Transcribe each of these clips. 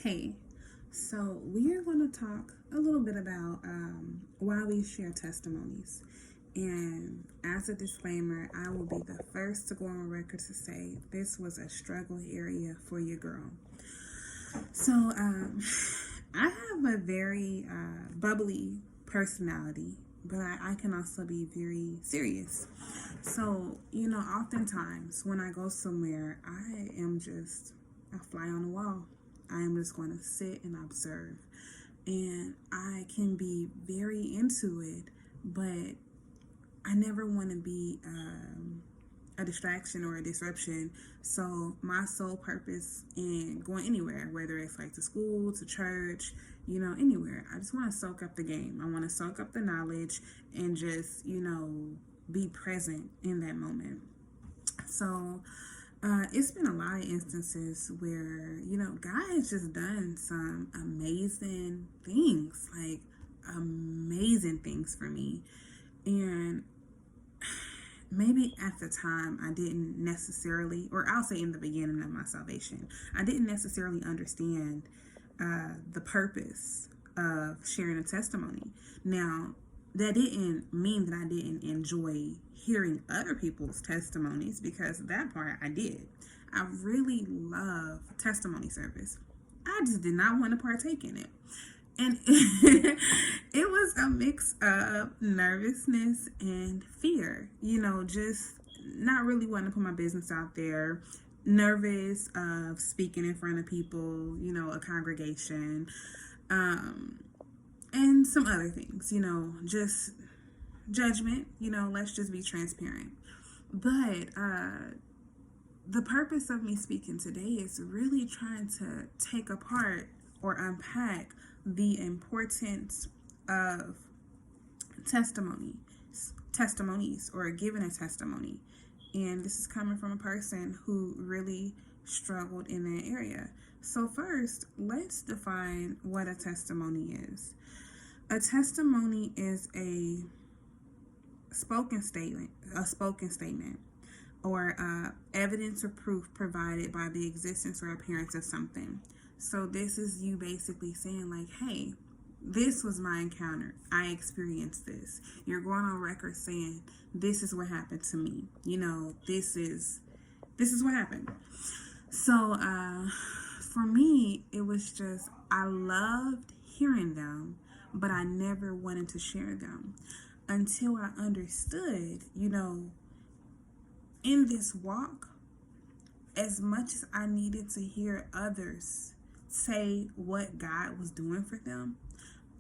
Hey, so we are going to talk a little bit about why we share testimonies. And as a disclaimer, I will be the first to go on record to say this was a struggle area for your girl. So, I have a very bubbly personality, but I can also be very serious. So, oftentimes when I go somewhere, I am just a fly on the wall. I am just going to sit and observe. And I can be very into it, but I never want to be a distraction or a disruption. So my sole purpose in going anywhere, whether it's like to school, to church, anywhere, I just want to soak up the game. I want to soak up the knowledge and just, be present in that moment. So it's been a lot of instances where, God has just done some amazing things, like amazing things for me. And maybe at the time I didn't necessarily, or I'll say in the beginning of my salvation, I didn't necessarily understand the purpose of sharing a testimony. Now, that didn't mean that I didn't enjoy hearing other people's testimonies, because that part I did. I really love testimony service. I just did not want to partake in it. And it was a mix of nervousness and fear, just not really wanting to put my business out there, nervous of speaking in front of people, a congregation, and some other things, just judgment, let's just be transparent. But the purpose of me speaking today is really trying to take apart or unpack the importance of testimonies, or giving a testimony. And this is coming from a person who really struggled in that area. So first, let's define what a testimony is. A testimony is a spoken statement, or evidence or proof provided by the existence or appearance of something. So this is you basically saying like, hey, this was my encounter. I experienced this. You're going on record saying, this is what happened to me. This is what happened. So for me, it was just, I loved hearing them, but I never wanted to share them until I understood, in this walk, as much as I needed to hear others say what God was doing for them,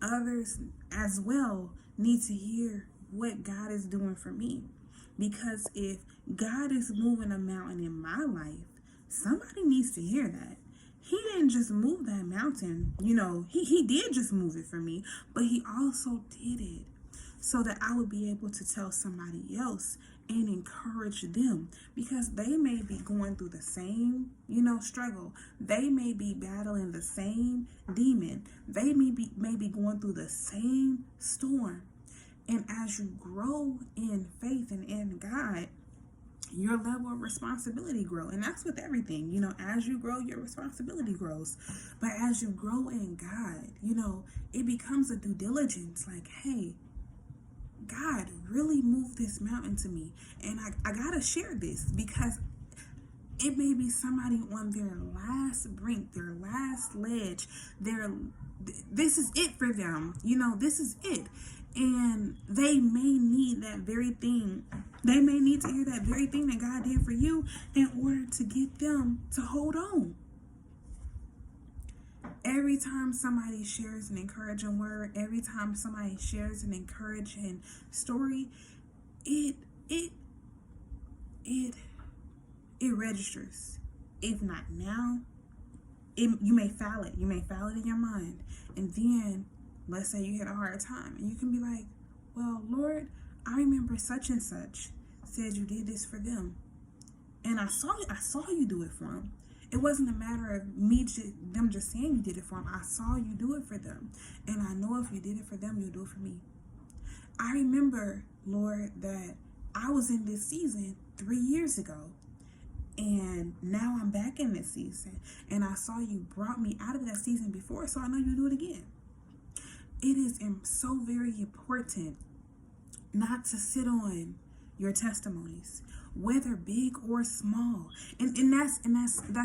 others as well need to hear what God is doing for me. Because if God is moving a mountain in my life, somebody needs to hear that. He didn't just move that mountain, he did just move it for me, but he also did it so that I would be able to tell somebody else and encourage them, because they may be going through the same, struggle. They may be battling the same demon. They may be going through the same storm. And as you grow in faith and in God, your level of responsibility grow. And that's with everything. As you grow, your responsibility grows. But as you grow in God, it becomes a due diligence. Like, hey, God really moved this mountain to me, and I gotta share this, because it may be somebody on their last brink, their last ledge, this is it for them, this is it, and they may need that very thing. They may need to hear that very thing that God did for you in order to get them to hold on. Every time somebody shares an encouraging word, every time somebody shares an encouraging story, it registers. If not now, you may file it. You may file it in your mind. And then, let's say you hit a hard time, and you can be like, well, Lord, I remember such and such said you did this for them. And I saw you do it for them. It wasn't a matter of them just saying you did it for them. I saw you do it for them. And I know if you did it for them, you'll do it for me. I remember, Lord, that I was in this season 3 years ago. And now I'm back in this season. And I saw you brought me out of that season before, so I know you'll do it again. It is so very important not to sit on your testimonies, whether big or small. And that's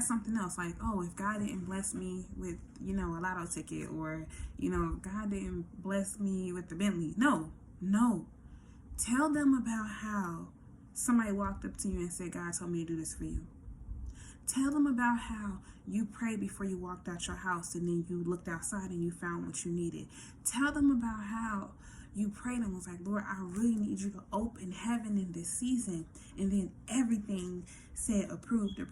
something else. Like, oh, if God didn't bless me with, a lotto ticket, or, God didn't bless me with the Bentley. No. Tell them about how somebody walked up to you and said, God told me to do this for you. Tell them about how you prayed before you walked out your house, and then you looked outside and you found what you needed. Tell them about how you prayed and was like, Lord, I really need you to open heaven in this season. And then everything said approved. Tell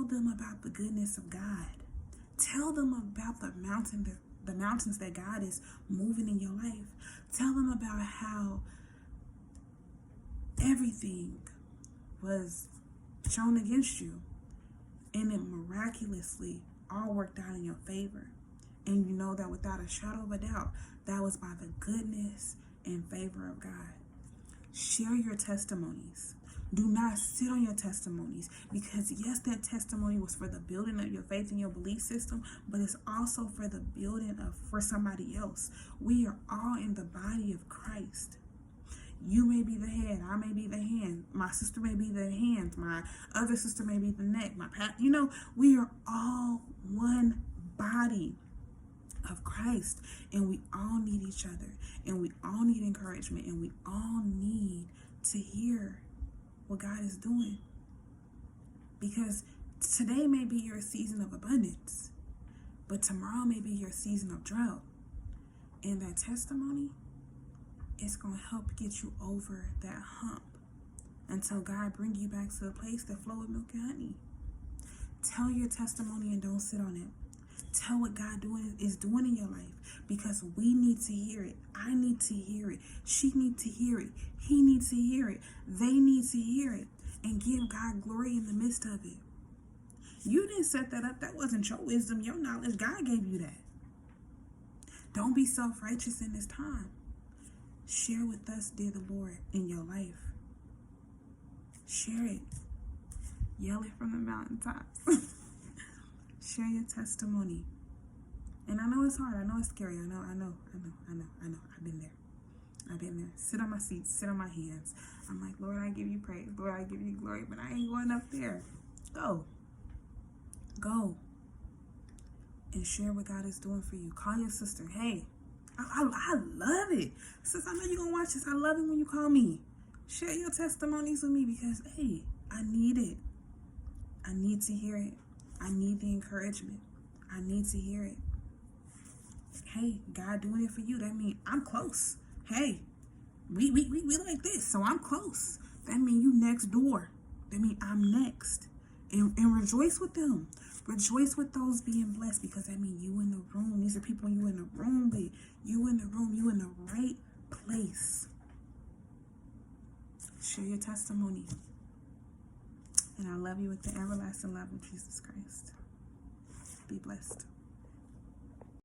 them about the goodness of God. Tell them about the mountains that God is moving in your life. Tell them about how everything was shown against you, and it miraculously all worked out in your favor. And you know that without a shadow of a doubt, that was by the goodness and favor of God. Share your testimonies. Do not sit on your testimonies, because yes, that testimony was for the building of your faith and your belief system, but it's also for the building for somebody else. We are all in the body of Christ. You may be the head, I may be the hand, my sister may be the hands, my other sister may be the neck, we are all one body of Christ, and we all need each other, and we all need encouragement, and we all need to hear what God is doing. Because today may be your season of abundance, but tomorrow may be your season of drought. And that testimony is going to help get you over that hump until God bring you back to a place that flow with milk and honey. Tell your testimony and don't sit on it. Tell what God is doing in your life, because we need to hear it. I need to hear it. She needs to hear it. He needs to hear it. They need to hear it, and give God glory in the midst of it. You didn't set that up. That wasn't your wisdom, your knowledge. God gave you that. Don't be self-righteous in this time. Share with us, dear the Lord, in your life. Share it. Yell it from the mountaintops. Share your testimony. And I know it's hard. I know it's scary. I know. I've been there. Sit on my seat. Sit on my hands. I'm like, Lord, I give you praise. Lord, I give you glory. But I ain't going up there. Go. And share what God is doing for you. Call your sister. Hey, I love it. Sis, I know you're going to watch this. I love it when you call me. Share your testimonies with me, because, hey, I need it. I need to hear it. I need the encouragement. I need to hear it. Hey, God doing it for you. That means I'm close. Hey, we like this, so I'm close. That means you next door. That means I'm next. And rejoice with them. Rejoice with those being blessed, because that means you in the room. These are people you in the room with. You in the room. You in the right place. Share your testimony. And I love you with the everlasting love of Jesus Christ. Be blessed.